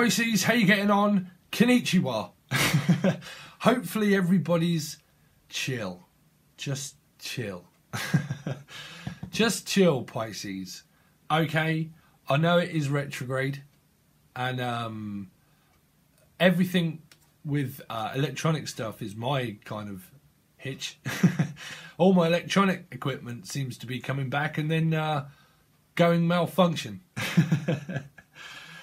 Pisces, how you getting on? Konnichiwa. Hopefully everybody's chill. Just chill. Just chill, Pisces. Okay, I know it is retrograde, and everything with electronic stuff is my kind of hitch. All my electronic equipment seems to be coming back and then going malfunction.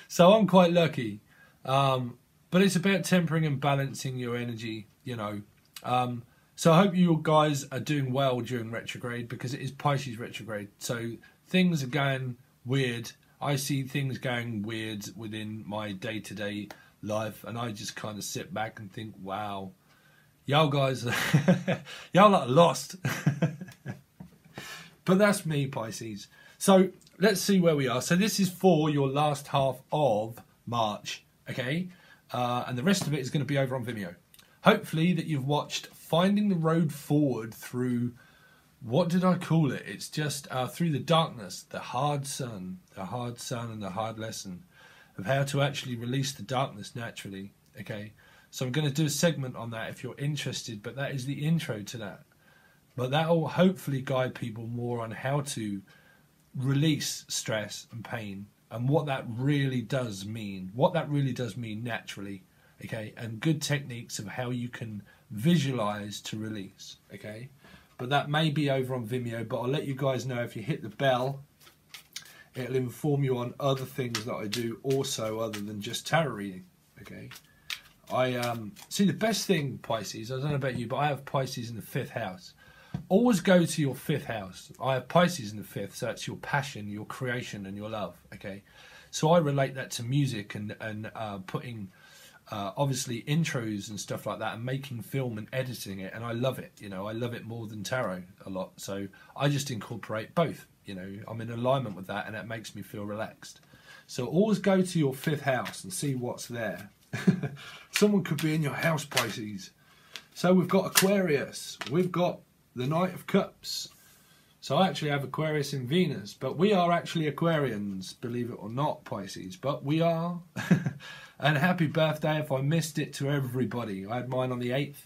So I'm quite lucky. But it's about tempering and balancing your energy, you know. So I hope you guys are doing well during retrograde, because it is Pisces retrograde. So things are going weird. I see things going weird within my day-to-day life, and I just kind of sit back and think, wow, y'all guys, y'all are lost. But that's me, Pisces. So let's see where we are. So this is for your last half of March, okay? And the rest of it is going to be over on Vimeo. Hopefully that you've watched Finding the Road Forward through, what did I call it? It's just through the darkness, the hard sun and the hard lesson of how to actually release the darkness naturally, okay? So I'm going to do a segment on that if you're interested, but that is the intro to that. But that will hopefully guide people more on how to release stress and pain, and what that really does mean, naturally, okay, and good techniques of how you can visualize to release, okay. But that may be over on Vimeo, but I'll let you guys know. If you hit the bell, it'll inform you on other things that I do also, other than just tarot reading, okay. I see, the best thing, Pisces, I don't know about you, but I have Pisces in the 5th house. Always go to your 5th house. I have Pisces in the 5th, so it's your passion, your creation, and your love, okay. So I relate that to music and putting obviously intros and stuff like that, and making film and editing it, and I love it, you know. I love it more than tarot a lot, so I just incorporate both, you know. I'm in alignment with that, and that makes me feel relaxed. So always go to your 5th house and see what's there. Someone could be in your house, Pisces. So we've got Aquarius, we've got the Knight of Cups. So I actually have Aquarius in Venus, but we are actually Aquarians, believe it or not, Pisces, but we are. And happy birthday if I missed it to everybody. I had mine on the 8th.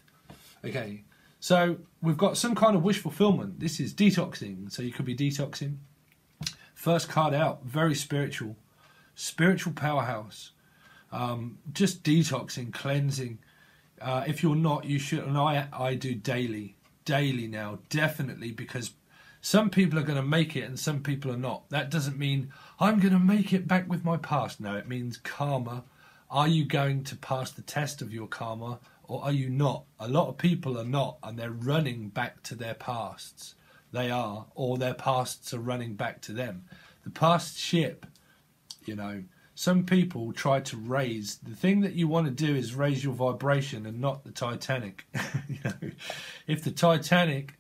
Okay, so we've got some kind of wish fulfillment. This is detoxing, so you could be detoxing. First card out, very spiritual. Spiritual powerhouse. Just detoxing, cleansing. If you're not, you should, and I do daily now, definitely, because some people are going to make it and some people are not. That doesn't mean I'm going to make it back with my past. No, it means karma. Are you going to pass the test of your karma, or are you not? A lot of people are not, and they're running back to their pasts. They are, or their pasts are running back to them. The past ship, you know. Some people try to raise, the thing that you want to do is raise your vibration and not the Titanic. You know, if the Titanic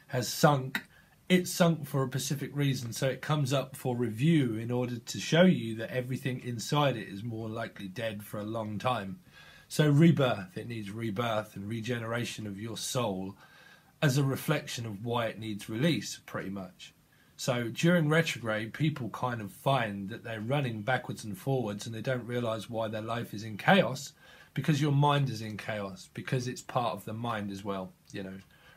has sunk, it's sunk for a specific reason, so it comes up for review in order to show you that everything inside it is more likely dead for a long time. So rebirth, it needs rebirth and regeneration of your soul as a reflection of why it needs release, pretty much. So during retrograde, people kind of find that they're running backwards and forwards, and they don't realise why their life is in chaos, because your mind is in chaos, because it's part of the mind as well, you know.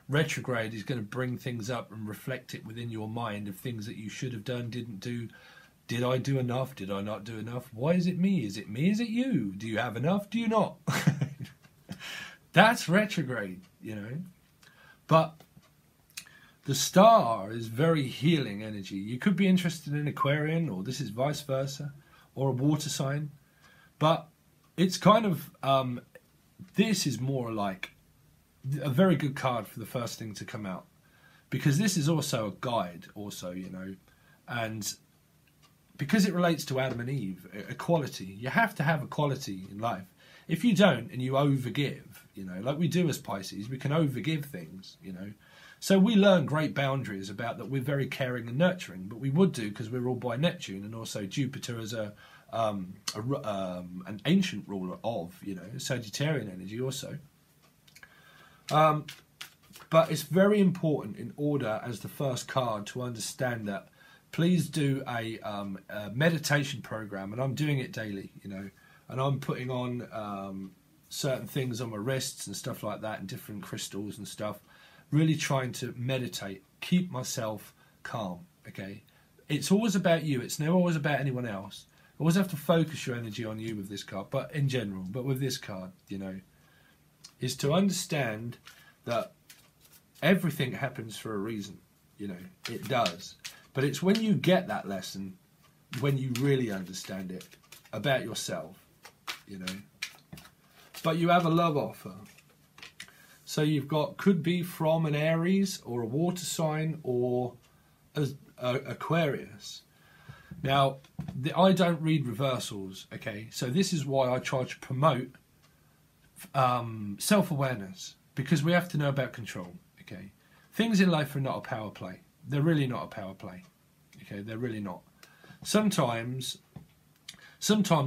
Retrograde is going to bring things up and reflect it within your mind of things that you should have done, didn't do. Did I do enough? Did I not do enough? Why is it me? Is it me? Is it you? Do you have enough? Do you not? That's retrograde, you know. But the star is very healing energy. You could be interested in Aquarian, or this is vice versa, or a water sign. But it's kind of, this is more like a very good card for the first thing to come out, because this is also a guide also, you know, and because it relates to Adam and Eve, equality. You have to have equality in life. If you don't, and you overgive, you know, like we do as Pisces, we can overgive things, you know. So we learn great boundaries about that. We're very caring and nurturing, but we would do, because we're all by Neptune, and also Jupiter as an ancient ruler of, you know, Sagittarian energy also. But it's very important, in order as the first card, to understand that please do a meditation program, and I'm doing it daily, you know. and I'm putting on certain things on my wrists and stuff like that, and different crystals and stuff, really trying to meditate, keep myself calm, okay? It's always about you. It's never always about anyone else. You always have to focus your energy on you with this card, but in general, but with this card, you know, is to understand that everything happens for a reason, you know, it does. But it's when you get that lesson, when you really understand it about yourself, you know. But you have a love offer. So you've got, could be from an Aries or a water sign or a Aquarius. Now, I don't read reversals, okay? So this is why I try to promote self-awareness, because we have to know about control, okay? Things in life are not a power play. They're really not a power play, okay? They're really not. Sometimes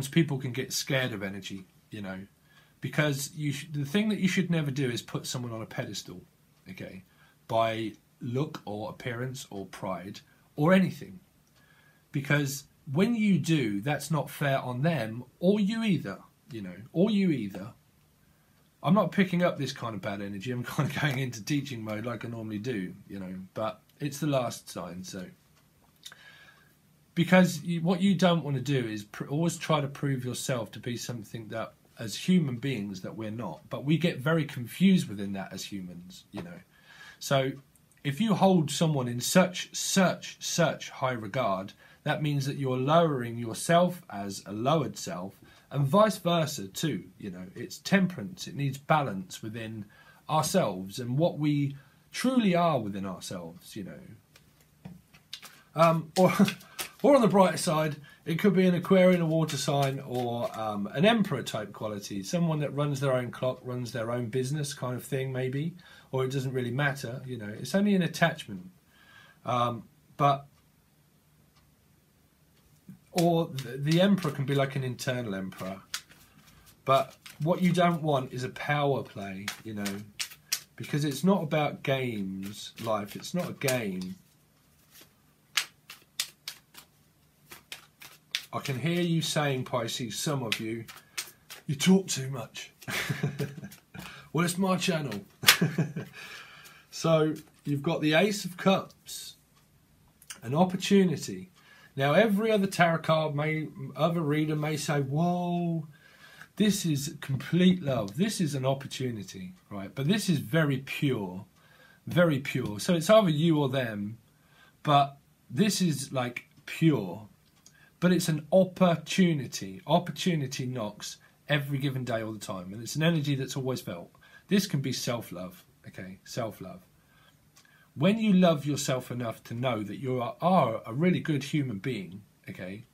people can get scared of energy, you know, because the thing that you should never do is put someone on a pedestal, okay, by look or appearance or pride or anything. Because when you do, that's not fair on them or you either, you know, or you either. I'm not picking up this kind of bad energy. I'm kind of going into teaching mode like I normally do, you know, but it's the last sign, so. Because what you don't want to do is always try to prove yourself to be something that, as human beings, that we're not. But we get very confused within that as humans, you know. So if you hold someone in such high regard, that means that you're lowering yourself as a lowered self, and vice versa too, you know. It's temperance, it needs balance within ourselves and what we truly are within ourselves, you know. Or on the brighter side, it could be an Aquarian, a water sign, or an Emperor type quality, someone that runs their own clock, runs their own business kind of thing maybe, or it doesn't really matter, you know, it's only an attachment. Or the Emperor can be like an internal Emperor. But what you don't want is a power play, you know, because it's not about games, life. It's not a game. I can hear you saying, Pisces, some of you, you talk too much. Well, it's my channel. So you've got the Ace of Cups, an opportunity. Now, every other tarot card, other reader may say, whoa, this is complete love. This is an opportunity, right? But this is very pure, very pure. So it's either you or them, but this is like pure. But it's an opportunity. Opportunity knocks every given day, all the time. And it's an energy that's always felt. This can be self-love, okay? Self-love. When you love yourself enough to know that you are a really good human being, okay,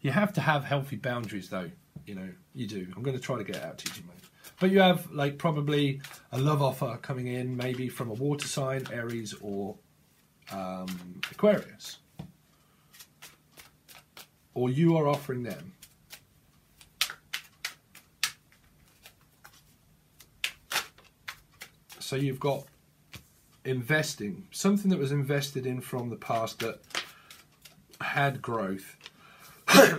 you have to have healthy boundaries, though. You know, you do. I'm going to try to get out teaching mode. But you have, like, probably a love offer coming in, maybe from a water sign, Aries, or Aquarius. Or you are offering them. So you've got investing, something that was invested in from the past that had growth.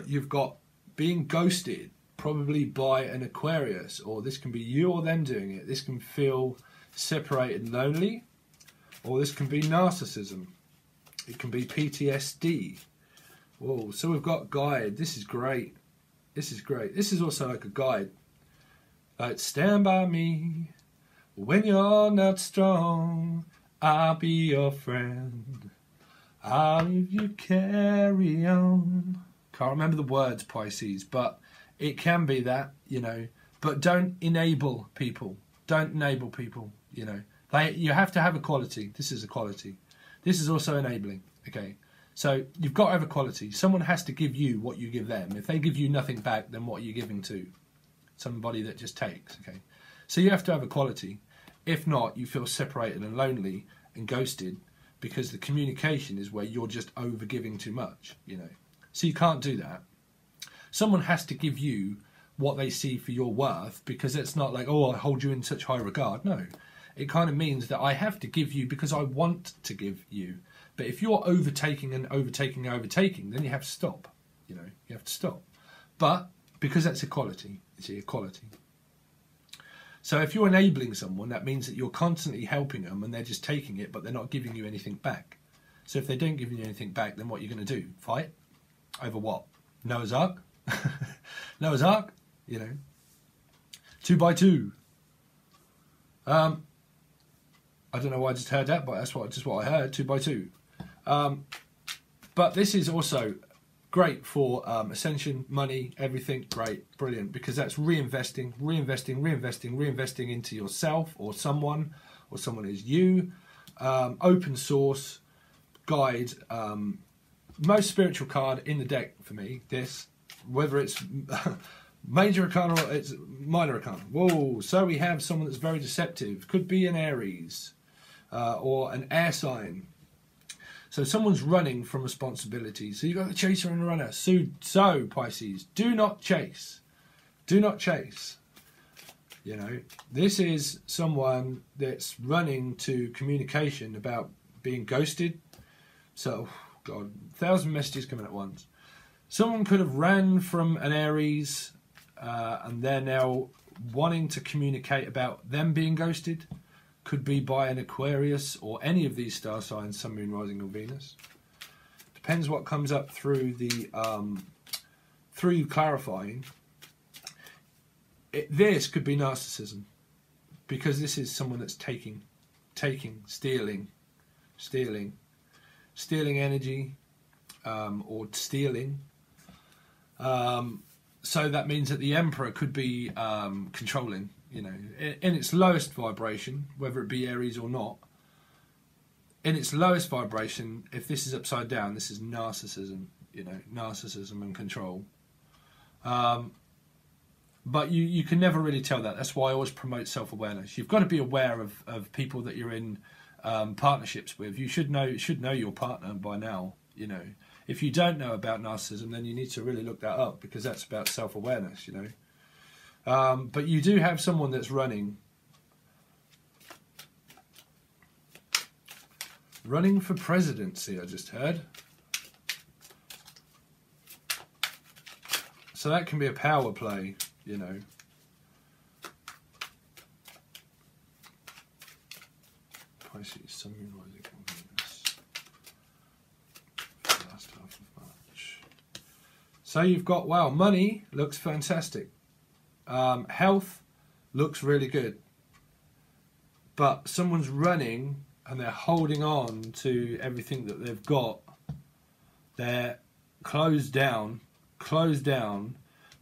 You've got being ghosted, probably by an Aquarius, or this can be you or them doing it. This can feel separated and lonely, or this can be narcissism. It can be PTSD. Whoa, so we've got guide. This is great. This is great. This is also like a guide. Like, stand by me when you're not strong. I'll be your friend. I'll leave you carry on. Can't remember the words, Pisces, but it can be that, you know. But don't enable people. Don't enable people, you know. You have to have equality. This is equality. This is also enabling, okay. So you've got to have equality. Someone has to give you what you give them. If they give you nothing back, then what are you giving to? Somebody that just takes, okay. So you have to have equality. If not, you feel separated and lonely and ghosted, because the communication is where you're just over giving too much, you know. So you can't do that. Someone has to give you what they see for your worth, because it's not like, oh, I hold you in such high regard. No, it kind of means that I have to give you because I want to give you. But if you're overtaking and overtaking and overtaking, then you have to stop. You know, you have to stop. But because that's equality. It's equality. So if you're enabling someone, that means that you're constantly helping them and they're just taking it, but they're not giving you anything back. So if they don't give you anything back, then what are you going to do? Fight? Over what? Noah's Ark? Noah's Ark? You know. 2 by 2. I don't know why I just heard that, but that's just what I heard. 2 by 2. But this is also great for ascension, money, everything. Great, brilliant, because that's reinvesting into yourself or someone is you. Open source guide. Most spiritual card in the deck for me. This, whether it's major arcana or it's minor arcana. Whoa! So we have someone that's very deceptive. Could be an Aries or an air sign. So someone's running from responsibility. So you've got the chaser and the runner. So Pisces, do not chase. Do not chase. You know, this is someone that's running to communication about being ghosted. So, God, 1,000 messages coming at once. Someone could have ran from an Aries and they're now wanting to communicate about them being ghosted. Could be by an Aquarius or any of these star signs, Sun, Moon, Rising, or Venus. Depends what comes up through the through clarifying. This could be narcissism, because this is someone that's taking, stealing energy, or stealing. So that means that the Emperor could be controlling. You know, in its lowest vibration, whether it be Aries or not, in its lowest vibration, if this is upside down, this is narcissism, you know, narcissism and control. But you can never really tell that. That's why I always promote self-awareness. You've got to be aware of people that you're in partnerships with. You should know your partner by now, you know. If you don't know about narcissism, then you need to really look that up, because that's about self-awareness, you know. But you do have someone that's running for presidency, I just heard. So that can be a power play, you know. Pisces, Sun, Moon, Rising, Venus. Last half of March. So you've got, wow, money looks fantastic. Health looks really good, but someone's running and they're holding on to everything that they've got. They're closed down,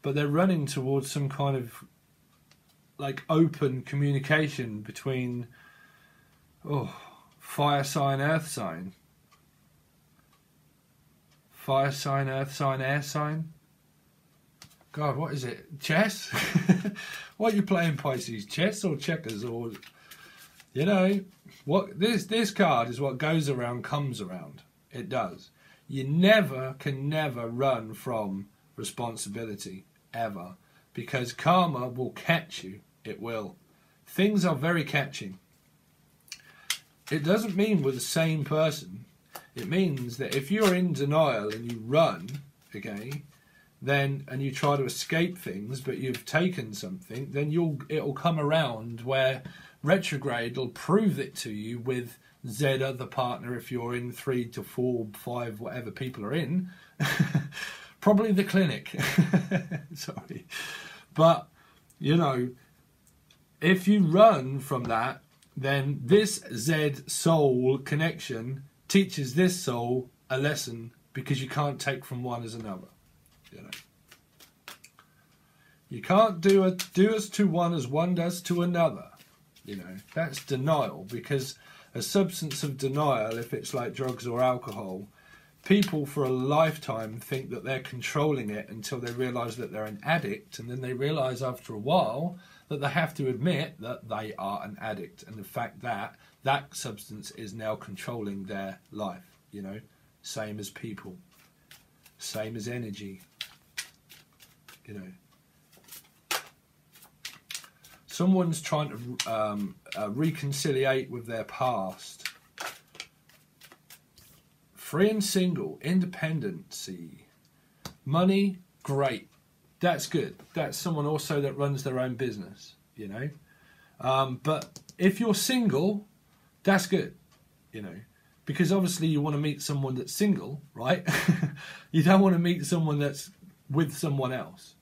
but they're running towards some kind of like open communication between fire sign, earth sign, fire sign, earth sign, air sign. God, what is it? Chess? What are you playing, Pisces? Chess or checkers? Or, you know, what this card is what goes around comes around. It does. You can never run from responsibility, ever. Because karma will catch you. It will. Things are very catching. It doesn't mean we're the same person. It means that if you're in denial and you run, okay, and you try to escape things, but you've taken something, then it'll come around where retrograde will prove it to you with Z other partner. If you're in 3 to 4, 5, whatever people are in, probably the clinic. Sorry, but you know, if you run from that, then this Z soul connection teaches this soul a lesson, because you can't take from one as another. You know, you can't do us to one as one does to another. You know, that's denial, because a substance of denial, if it's like drugs or alcohol, people for a lifetime think that they're controlling it until they realise that they're an addict, and then they realise after a while that they have to admit that they are an addict, and the fact that that substance is now controlling their life. You know, same as people, same as energy. You know, someone's trying to reconciliate with their past. Free and single, independency, money, great. that's good. That's someone also that runs their own business, you know. But if you're single, that's good, you know, because obviously you want to meet someone that's single, right? You don't want to meet someone that's with someone else.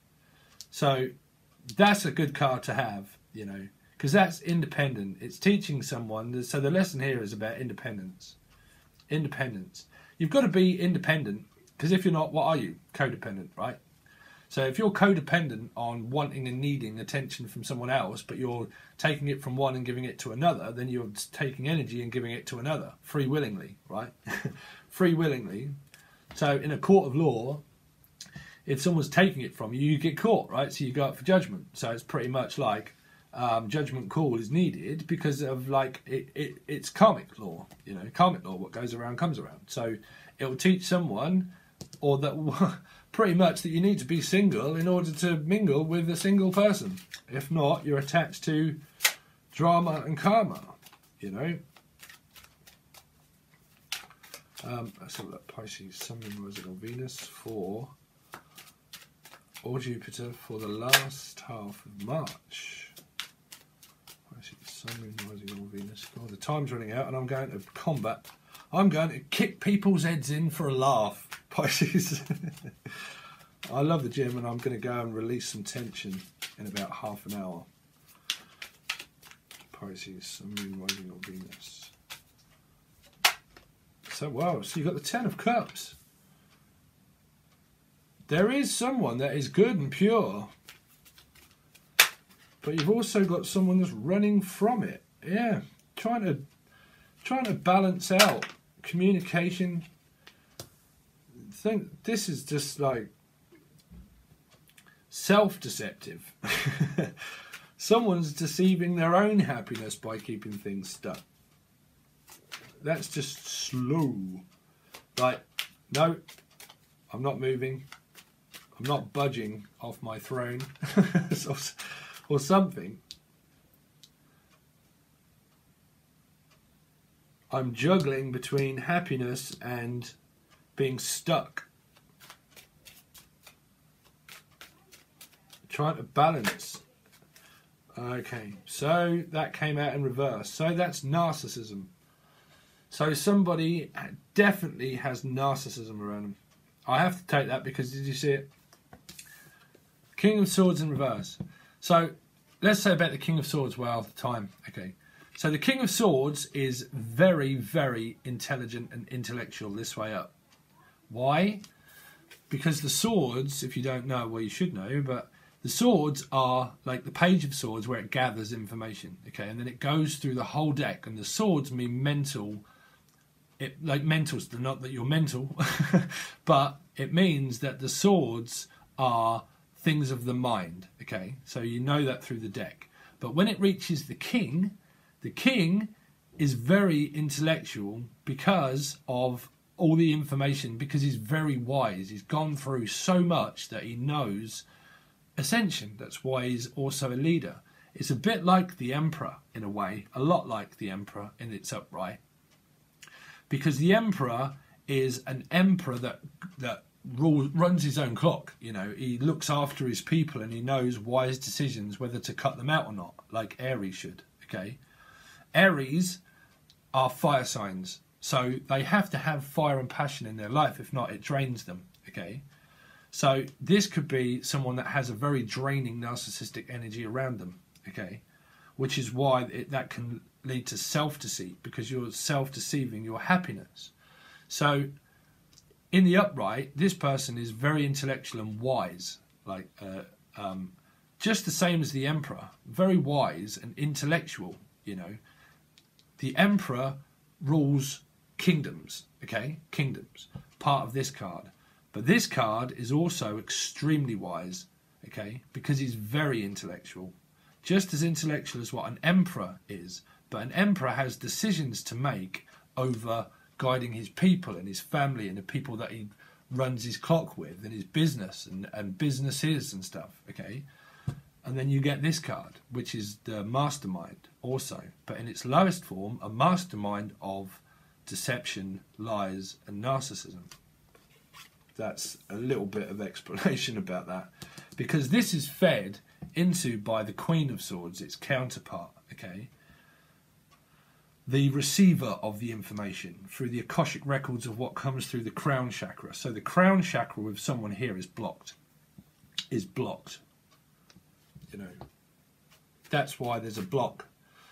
So that's a good card to have, you know, because that's independent. It's teaching someone. So the lesson here is about independence. Independence. You've got to be independent, because if you're not, what are you? Codependent, right? So if you're codependent on wanting and needing attention from someone else, but you're taking it from one and giving it to another, then you're taking energy and giving it to another, free willingly, right? Free willingly. So in a court of law, if someone's taking it from you, you get caught, right? So you go up for judgment. So it's pretty much like judgment call is needed because of like it's karmic law, you know, karmic law. What goes around comes around. So it will teach someone, or that pretty much that you need to be single in order to mingle with a single person. If not, you're attached to drama and karma, you know. Let's have a look. Pisces, Sun, Moon, Rising, or Venus for, or Jupiter for the last half of March. Pisces, Sun, Moon, Rising, or Venus. God, the time's running out and I'm going to combat. I'm going to kick people's heads in for a laugh, Pisces. I love the gym and I'm going to go and release some tension in about half an hour. Pisces, Sun, Moon, Rising, or Venus. So, wow, so you've got the Ten of Cups. There is someone that is good and pure, but you've also got someone that's running from it. Yeah, trying to balance out communication. Think this is just like self-deceptive. Someone's deceiving their own happiness by keeping things stuck. That's just slow. Like, no, I'm not moving. I'm not budging off my throne or something. I'm juggling between happiness and being stuck. Trying to balance. Okay, so that came out in reverse. So that's narcissism. So somebody definitely has narcissism around them. I have to take that because, did you see it? King of Swords in reverse. So let's say about the King of Swords. Well, the time. Okay. So the King of Swords is very, very intelligent and intellectual this way up. Why? Because the swords, if you don't know, well, you should know, but the swords are like the Page of Swords where it gathers information. Okay. And then it goes through the whole deck. And the swords mean mental. Like mentals, not that you're mental, but it means that the swords are things of the mind, okay? So you know that through the deck. But when it reaches the king is very intellectual because of all the information, because he's very wise. He's gone through so much that he knows ascension. That's why he's also a leader. It's a bit like the Emperor in a way, a lot like the Emperor in its upright. Because the Emperor is an emperor that runs his own clock. You know, he looks after his people and he knows wise decisions whether to cut them out or not, like Aries should. Okay, Aries are fire signs, so they have to have fire and passion in their life. If not, it drains them. Okay, so this could be someone that has a very draining narcissistic energy around them. Okay, which is why that can lead to self-deceit, because you're self-deceiving your happiness. So in the upright, this person is very intellectual and wise, like just the same as the Emperor, very wise and intellectual. You know, the Emperor rules kingdoms, okay, kingdoms, part of this card. But this card is also extremely wise, okay, because he's very intellectual, just as intellectual as what an emperor is. But an emperor has decisions to make over guiding his people and his family and the people that he runs his clock with and his business and businesses and stuff, okay? And then you get this card, which is the mastermind also, but in its lowest form, a mastermind of deception, lies, and narcissism. that's a little bit of explanation about that, because this is fed into by the Queen of Swords, its counterpart, okay? The receiver of the information through the Akashic records of what comes through the crown chakra. So the crown chakra with someone here is blocked. You know, that's why there's a block.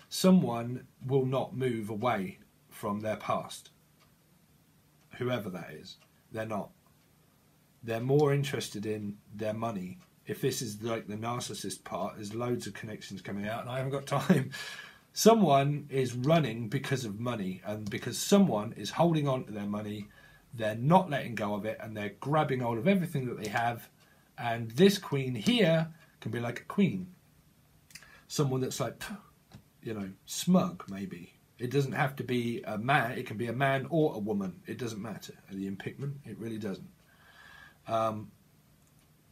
Someone will not move away from their past. Whoever that is, they're not. They're more interested in their money. If this is like the narcissist part, there's loads of connections coming out and I haven't got time. Someone is running because of money, and because someone is holding on to their money, they're not letting go of it, and they're grabbing hold of everything that they have. And this queen here can be like a queen. Someone that's like, you know, smug maybe. It doesn't have to be a man. It can be a man or a woman. It doesn't matter. The impeachment, it really doesn't. And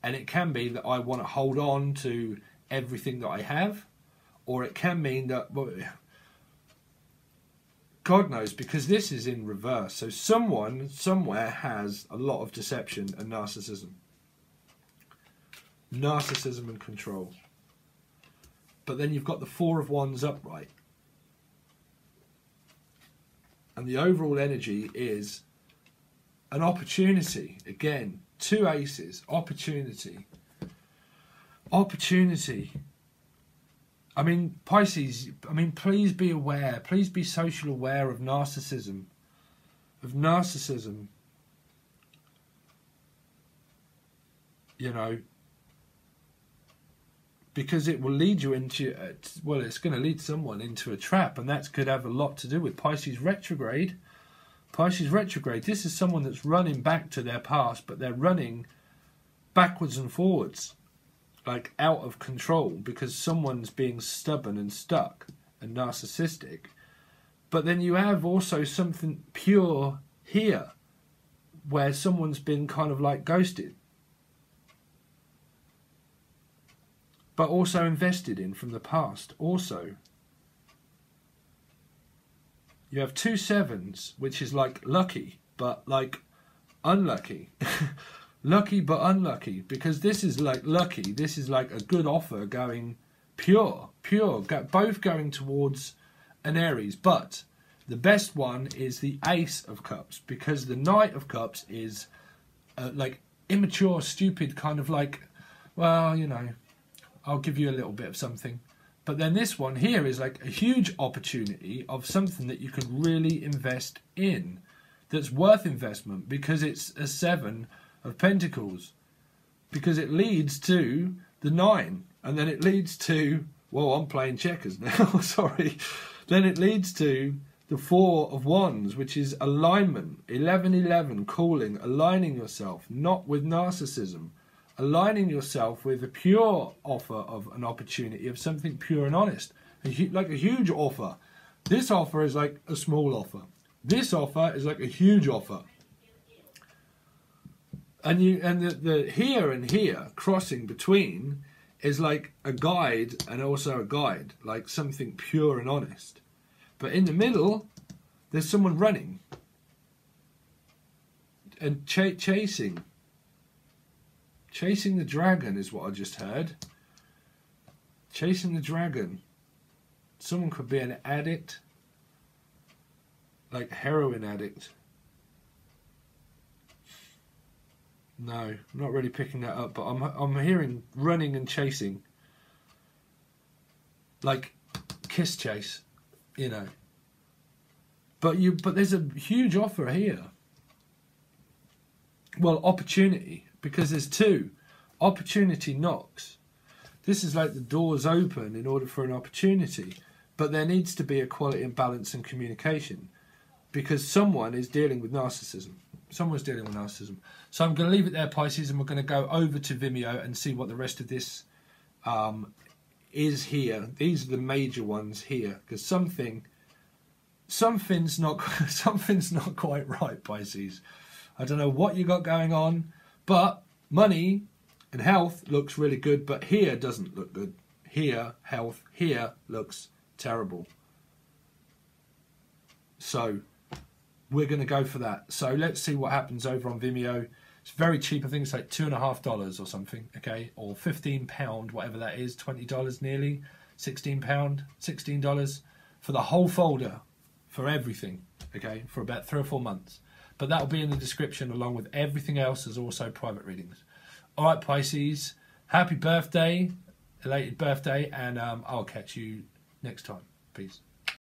it can be that I want to hold on to everything that I have. Or it can mean that, well, God knows, because this is in reverse. So someone somewhere has a lot of deception and narcissism. Narcissism and control. But then you've got the Four of Wands upright. And the overall energy is an opportunity. Again, two aces. Opportunity. Opportunity. I mean, Pisces, I mean, please be aware. Please be social aware of narcissism. You know, because it will lead you into, well, it's going to lead someone into a trap, and that could have a lot to do with Pisces retrograde. Pisces retrograde, this is someone that's running back to their past, but they're running backwards and forwards, like out of control, because someone's being stubborn and stuck and narcissistic. But then you have also something pure here, where someone's been kind of like ghosted, but also invested in from the past. Also, you have two sevens, which is like lucky, but like unlucky. Lucky but unlucky, because this is like lucky. This is like a good offer going pure, both going towards an Aries. But the best one is the Ace of Cups, because the Knight of Cups is like immature, stupid, kind of like, well, you know, I'll give you a little bit of something. But then this one here is like a huge opportunity of something that you can really invest in, that's worth investment, because it's a Seven of Pentacles, because it leads to the 9, and then it leads to, well, I'm playing checkers now, sorry, then it leads to the Four of Wands, which is alignment, 11-11, calling, aligning yourself, not with narcissism, aligning yourself with a pure offer of an opportunity of something pure and honest, like a huge offer. This offer is like a small offer. This offer is like a huge offer. And the here and here crossing between is like a guide and also a guide, like something pure and honest. But in the middle, there's someone running and chasing the dragon is what I just heard. Chasing the dragon. Someone could be an addict, like heroin addict. No, I'm not really picking that up, but I'm hearing running and chasing, like kiss chase, you know. But there's a huge offer here. Well, opportunity, because there's two. Opportunity knocks. This is like the doors open in order for an opportunity, but there needs to be equality and balance and communication, because someone is dealing with narcissism. Someone's dealing with narcissism. So I'm going to leave it there, Pisces, and we're going to go over to Vimeo and see what the rest of this is here. These are the major ones here, because something's not quite right, Pisces. I don't know what you got going on, but money and health looks really good, but here doesn't look good. Here, health, here looks terrible. So we're going to go for that. So let's see what happens over on Vimeo. It's very cheap. I think it's like $2.50 or something, okay, or £15, whatever that is, $20 nearly, £16, $16 for the whole folder, for everything, okay, for about 3 or 4 months. But that'll be in the description along with everything else. There's also private readings. All right, Pisces, happy birthday, elated birthday, and I'll catch you next time. Peace.